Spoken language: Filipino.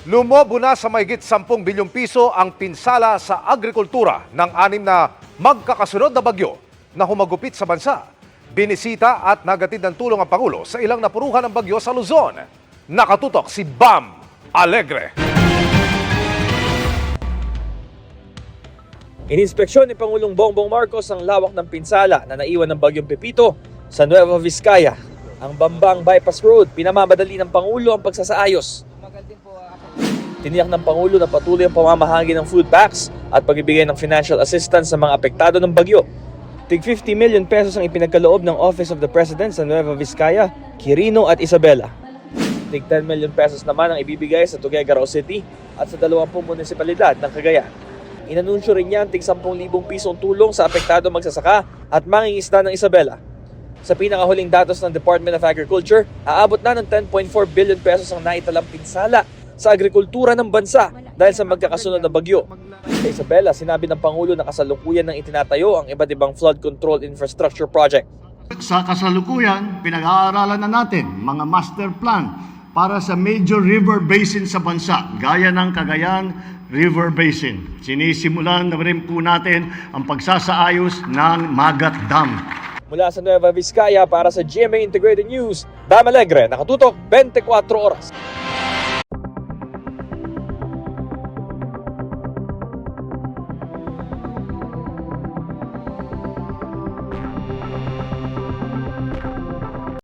Lumobo na sa mahigit 10 bilyong piso ang pinsala sa agrikultura ng 6 na magkakasunod na bagyo na humagupit sa bansa. Binisita at nagatid ng tulong ang Pangulo sa ilang napuruhan ng bagyo sa Luzon. Nakatutok si Bam Alegre. Ininspeksyon ni Pangulong Bongbong Marcos ang lawak ng pinsala na naiwan ng bagyong Pepito sa Nueva Vizcaya. Ang Bambang Bypass Road, pinamamadali ng Pangulo ang pagsasaayos. Tiniyak ng Pangulo na patuloy ang pamamahagi ng food packs at pagbibigay ng financial assistance sa mga apektado ng bagyo. Tig 50 million pesos ang ipinagkaloob ng Office of the President sa Nueva Vizcaya, Quirino at Isabela. Tig 10 million pesos naman ang ibibigay sa Tuguegarao City at sa 20 munisipalidad ng Cagayan. Inanunsyo rin niya ang tig 10,000 pisong tulong sa apektado magsasaka at mangingisda ng Isabela. Sa pinakahuling datos ng Department of Agriculture, aabot na ng 10.4 billion pesos ang naitalang pinsala sa agrikultura ng bansa dahil sa magkakasunod na bagyo. Sa Isabela, sinabi ng Pangulo na kasalukuyan ng itinatayo ang iba't ibang flood control infrastructure project. Sa kasalukuyan, pinag-aaralan na natin mga master plan para sa major river basin sa bansa, gaya ng Cagayan River Basin. Sinisimulan na rin po natin ang pagsasaayos ng Magat Dam. Mula sa Nueva Vizcaya para sa GMA Integrated News, Bam Alegre, nakatutok 24 oras.